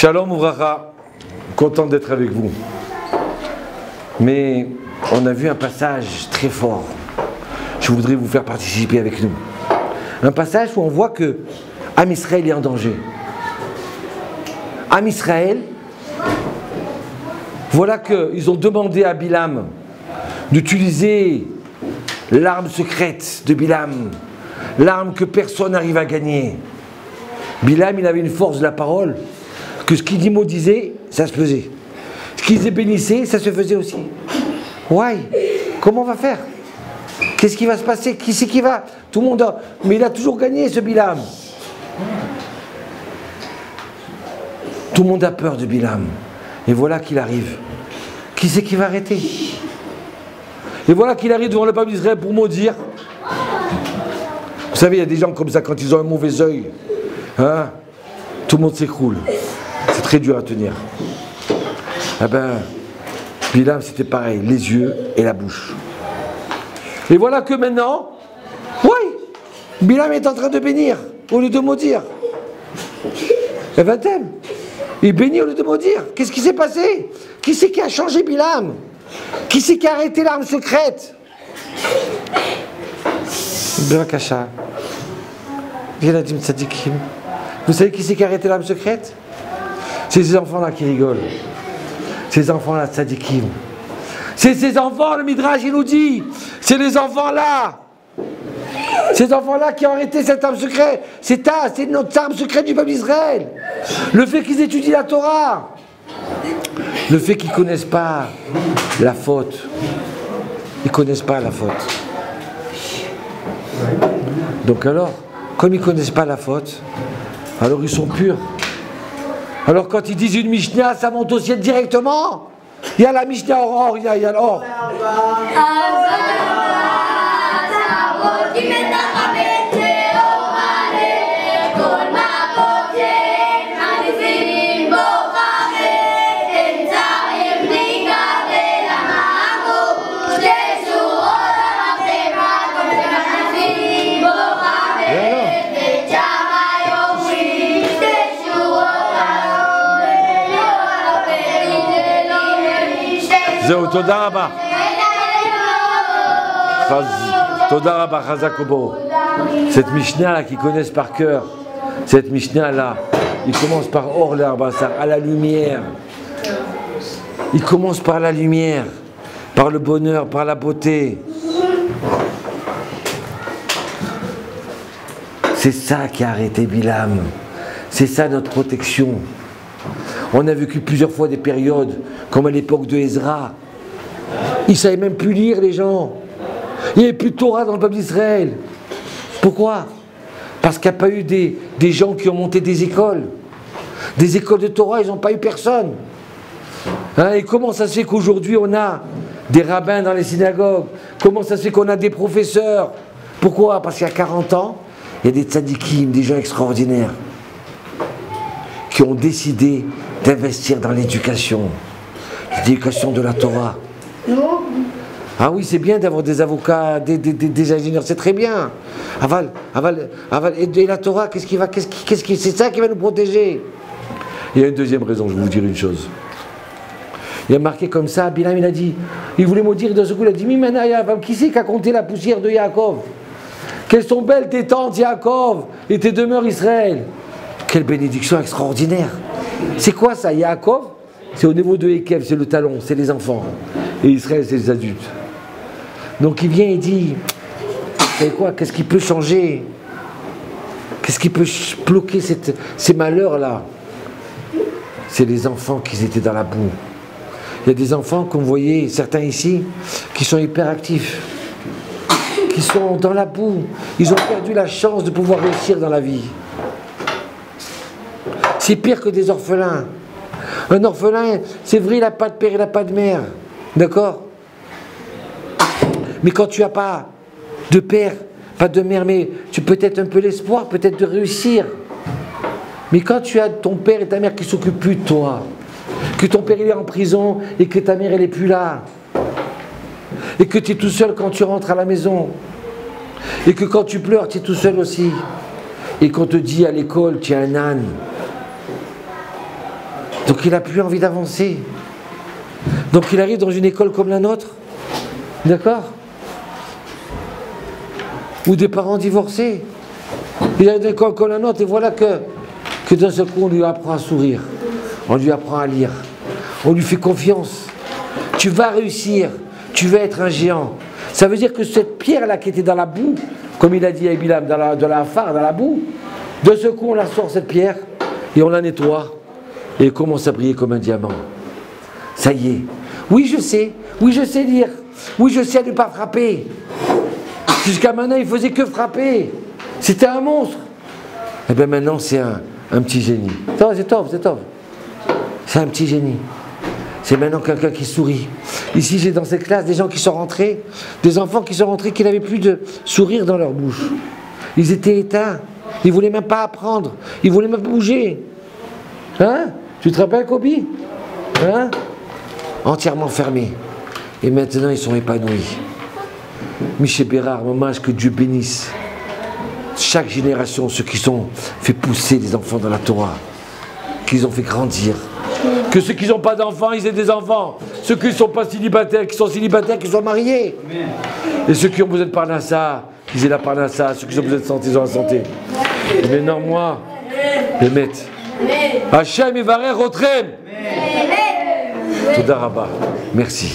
Shalom Ouvracha, content d'être avec vous. Mais on a vu un passage très fort. Je voudrais vous faire participer avec nous. Un passage où on voit que Am Israël est en danger. Am Israël, voilà qu'ils ont demandé à Bilam d'utiliser l'arme secrète de Bilam, l'arme que personne n'arrive à gagner. Bilam, il avait une force de la parole, que ce qu'il maudisait, ça se faisait. Ce qu'il bénissait, ça se faisait aussi. Ouais, comment on va faire? Qu'est-ce qui va se passer? Qui c'est qui va? Tout le monde a... Mais il a toujours gagné, ce Bilam. Tout le monde a peur de Bilam. Et voilà qu'il arrive. Qui c'est qui va arrêter? Et voilà qu'il arrive devant le peuple d'Israël pour maudire. Vous savez, il y a des gens comme ça, quand ils ont un mauvais œil, hein, tout le monde s'écroule. C'est très dur à tenir. Eh ben, Bilam, c'était pareil, les yeux et la bouche. Et voilà que maintenant, oui, Bilam est en train de bénir au lieu de maudire. Et ben, il bénit au lieu de maudire. Qu'est-ce qui s'est passé? Qui c'est qui a changé Bilam? Qui c'est qui a arrêté l'arme secrète? Brakasha. Vieladim Tzadikim. Vous savez qui c'est qui a arrêté l'arme secrète? C'est ces enfants-là qui rigolent. Ces enfants-là, Tzadikim. C'est ces enfants, le Midrash, il nous dit. C'est les enfants-là. Ces enfants-là qui ont arrêté cette arme secrète. C'est notre arme secrète du peuple d'Israël. Le fait qu'ils étudient la Torah. Le fait qu'ils ne connaissent pas la faute. Ils ne connaissent pas la faute. Donc alors, comme ils ne connaissent pas la faute, alors ils sont purs. Alors quand ils disent une Mishnah, ça monte au ciel directement. Il y a la Mishnah or, il y a l'or. Toda Rabba. Toda Rabba, Chazak Obo. Cette Mishnah là qu'ils connaissent par cœur, cette Mishnah là, il commence par Or l'Arbassa, à la lumière. Il commence par la lumière, par le bonheur, par la beauté. C'est ça qui a arrêté Bilam. C'est ça notre protection. On a vécu plusieurs fois des périodes, comme à l'époque de Ezra. Ils ne savaient même plus lire, les gens. Il n'y avait plus de Torah dans le peuple d'Israël. Pourquoi? Parce qu'il n'y a pas eu des gens qui ont monté des écoles. Des écoles de Torah, ils n'ont pas eu personne. Hein, et comment ça se fait qu'aujourd'hui on a des rabbins dans les synagogues? Comment ça se fait qu'on a des professeurs? Pourquoi? Parce qu'il y a 40 ans, il y a des tzadikim, des gens extraordinaires, qui ont décidé d'investir dans l'éducation de la Torah. Ah oui, c'est bien d'avoir des avocats, des ingénieurs, c'est très bien. Et la Torah, c'est ça qui va nous protéger. Il y a une deuxième raison, je vais vous dire une chose. Il a marqué comme ça, Bilam il a dit, il voulait maudire, d'un seul coup il a dit, qui c'est qui a compté la poussière de Yaakov? Quelles sont belles tes tentes Yaakov et tes demeures Israël? Quelle bénédiction extraordinaire. C'est quoi ça, Yaakov? C'est au niveau de Ekev, c'est le talon, c'est les enfants. Et Israël, c'est les adultes. Donc il vient et dit, vous savez quoi, qu'est-ce qui peut changer? Qu'est-ce qui peut bloquer ces malheurs-là? C'est les enfants qui étaient dans la boue. Il y a des enfants, comme vous voyez, certains ici, qui sont hyper actifs, qui sont dans la boue. Ils ont perdu la chance de pouvoir réussir dans la vie. C'est pire que des orphelins. Un orphelin, c'est vrai, il n'a pas de père, il n'a pas de mère. D'accord? Mais quand tu n'as pas de père, pas de mère, mais tu peux peut-être un peu l'espoir, peut-être de réussir. Mais quand tu as ton père et ta mère qui ne s'occupent plus de toi, que ton père il est en prison et que ta mère elle n'est plus là, et que tu es tout seul quand tu rentres à la maison, et que quand tu pleures, tu es tout seul aussi, et qu'on te dit à l'école, tu es un âne, Donc il n'a plus envie d'avancer. Donc il arrive dans une école comme la nôtre, d'accord? Ou des parents divorcés. Il arrive dans une école comme la nôtre et voilà que d'un seul coup on lui apprend à sourire, on lui apprend à lire, on lui fait confiance. Tu vas réussir, tu vas être un géant. Ça veut dire que cette pierre-là qui était dans la boue, comme il a dit à Bilam, dans la boue, de ce coup on la sort cette pierre et on la nettoie et elle commence à briller comme un diamant. Ça y est. Oui je sais lire, oui je sais ne pas frapper. Jusqu'à maintenant il faisait que frapper. C'était un monstre. Et bien maintenant c'est un petit génie. C'est top. C'est un petit génie. C'est maintenant quelqu'un qui sourit. Ici, j'ai dans cette classe des gens qui sont rentrés, des enfants qui sont rentrés qui n'avaient plus de sourire dans leur bouche. Ils étaient éteints. Ils ne voulaient même pas apprendre. Ils ne voulaient même pas bouger. Hein? Tu te rappelles, Kobi? Hein? Entièrement fermés. Et maintenant, ils sont épanouis. Michel Bérard, hommage, que Dieu bénisse chaque génération, ceux qui ont fait pousser les enfants dans la Torah, qu'ils ont fait grandir. Que ceux qui n'ont pas d'enfants, ils aient des enfants. Ceux qui ne sont pas célibataires, qui sont célibataires, qu'ils soient mariés. Et ceux qui ont besoin de Parnassa, qu'ils aient la Parnassa. Ceux qui ont besoin de santé, ils ont la santé. Et maintenant, moi, les mettre. Hachem, Ivareh, Rotrem. Toda Rabba. Merci.